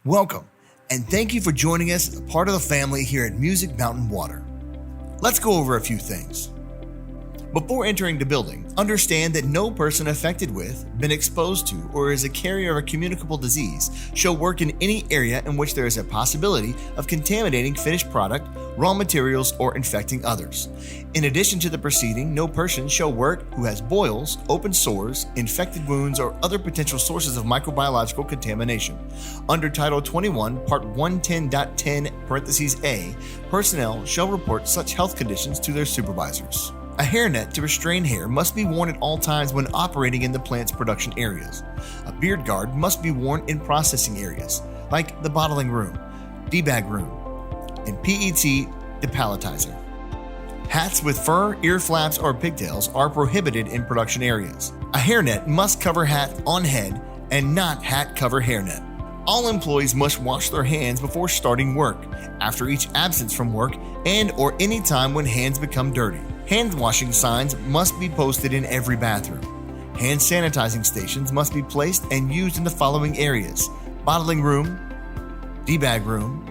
Welcome, and thank you for joining us as a part of the family here at Music Mountain Water. Let's go over a few things. Before entering the building, understand that no person affected with, been exposed to, or is a carrier of a communicable disease shall work in any area in which there is a possibility of contaminating finished product, raw materials, or infecting others. In addition to the preceding, no person shall work who has boils, open sores, infected wounds, or other potential sources of microbiological contamination. Under Title 21, Part 110.10, (a), personnel shall report such health conditions to their supervisors. A hairnet to restrain hair must be worn at all times when operating in the plant's production areas. A beard guard must be worn in processing areas, like the bottling room, debag room, and PET depalletizer. Hats with fur, ear flaps, or pigtails are prohibited in production areas. A hairnet must cover hat on head and not hat cover hairnet. All employees must wash their hands before starting work, after each absence from work, and or any time when hands become dirty. Hand washing signs must be posted in every bathroom. Hand sanitizing stations must be placed and used in the following areas: bottling room, debag room,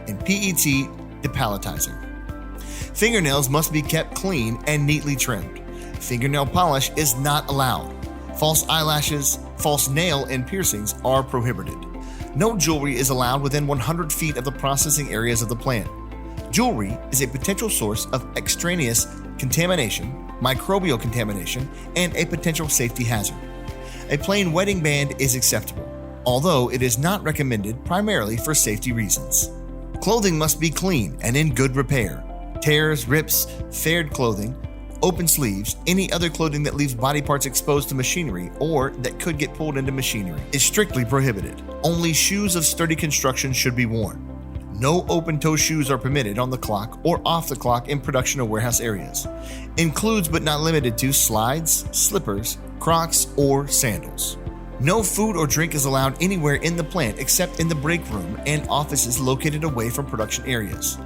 and PET depalletizer. Fingernails must be kept clean and neatly trimmed. Fingernail polish is not allowed. False eyelashes, false nail, and piercings are prohibited. No jewelry is allowed within 100 feet of the processing areas of the plant. Jewelry is a potential source of extraneous contamination, microbial contamination, and a potential safety hazard. A plain wedding band is acceptable, although it is not recommended primarily for safety reasons. Clothing must be clean and in good repair. Tears, rips, flared clothing, open sleeves, any other clothing that leaves body parts exposed to machinery or that could get pulled into machinery is strictly prohibited. Only shoes of sturdy construction should be worn. No open-toe shoes are permitted on the clock or off the clock in production or warehouse areas. Includes but not limited to slides, slippers, Crocs, or sandals. No food or drink is allowed anywhere in the plant except in the break room and offices located away from production areas.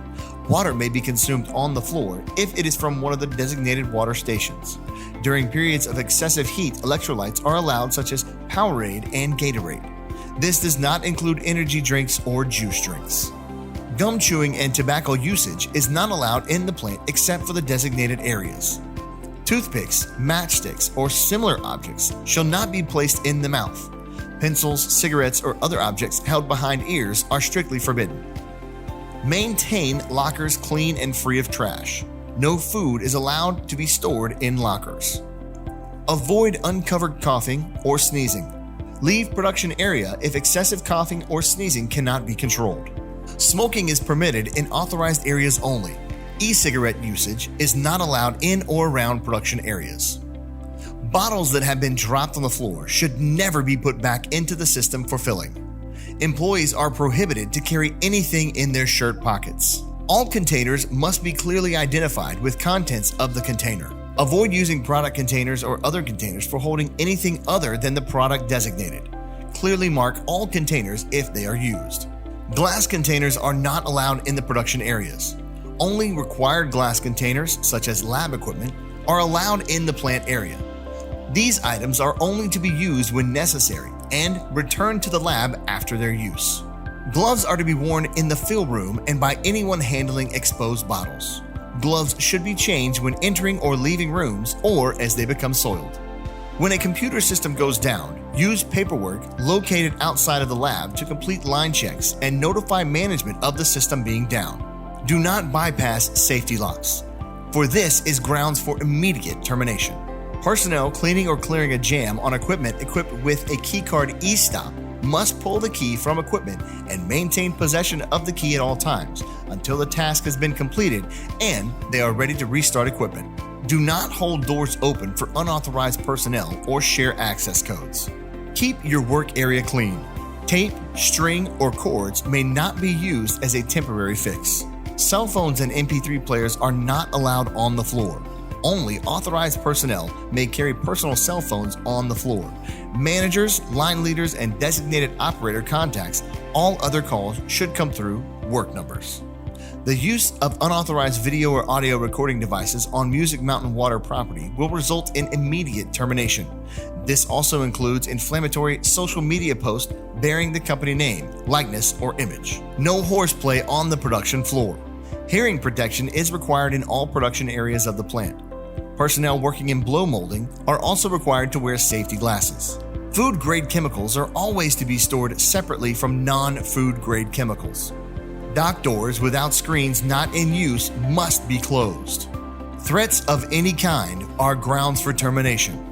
Water may be consumed on the floor if it is from one of the designated water stations. During periods of excessive heat, electrolytes are allowed, such as Powerade and Gatorade. This does not include energy drinks or juice drinks. Gum chewing and tobacco usage is not allowed in the plant except for the designated areas. Toothpicks, matchsticks, or similar objects shall not be placed in the mouth. Pencils, cigarettes, or other objects held behind ears are strictly forbidden. Maintain lockers clean and free of trash. No food is allowed to be stored in lockers. Avoid uncovered coughing or sneezing. Leave production area if excessive coughing or sneezing cannot be controlled. Smoking is permitted in authorized areas only. E-cigarette usage is not allowed in or around production areas. Bottles that have been dropped on the floor should never be put back into the system for filling. Employees are prohibited to carry anything in their shirt pockets. All containers must be clearly identified with contents of the container. Avoid using product containers or other containers for holding anything other than the product designated. Clearly mark all containers if they are used. Glass containers are not allowed in the production areas. Only required glass containers, such as lab equipment, are allowed in the plant area. These items are only to be used when necessary and returned to the lab after their use. Gloves are to be worn in the fill room and by anyone handling exposed bottles. Gloves should be changed when entering or leaving rooms or as they become soiled. When a computer system goes down, use paperwork located outside of the lab to complete line checks and notify management of the system being down. Do not bypass safety locks, for this is grounds for immediate termination. Personnel cleaning or clearing a jam on equipment equipped with a keycard e-stop must pull the key from equipment and maintain possession of the key at all times until the task has been completed and they are ready to restart equipment. Do not hold doors open for unauthorized personnel or share access codes. Keep your work area clean. Tape, string, or cords may not be used as a temporary fix. Cell phones and MP3 players are not allowed on the floor. Only authorized personnel may carry personal cell phones on the floor. Managers, line leaders, and designated operator contacts, all other calls should come through work numbers. The use of unauthorized video or audio recording devices on Music Mountain Water property will result in immediate termination. This also includes inflammatory social media posts bearing the company name, likeness, or image. No horseplay on the production floor. Hearing protection is required in all production areas of the plant. Personnel working in blow molding are also required to wear safety glasses. Food-grade chemicals are always to be stored separately from non-food-grade chemicals. Dock doors without screens not in use must be closed. Threats of any kind are grounds for termination.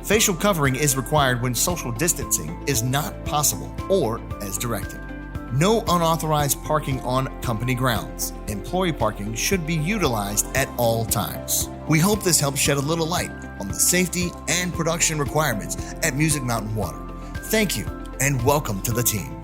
Facial covering is required when social distancing is not possible or as directed. No unauthorized parking on company grounds. Employee parking should be utilized at all times. We hope this helps shed a little light on the safety and production requirements at Music Mountain Water. Thank you and welcome to the team.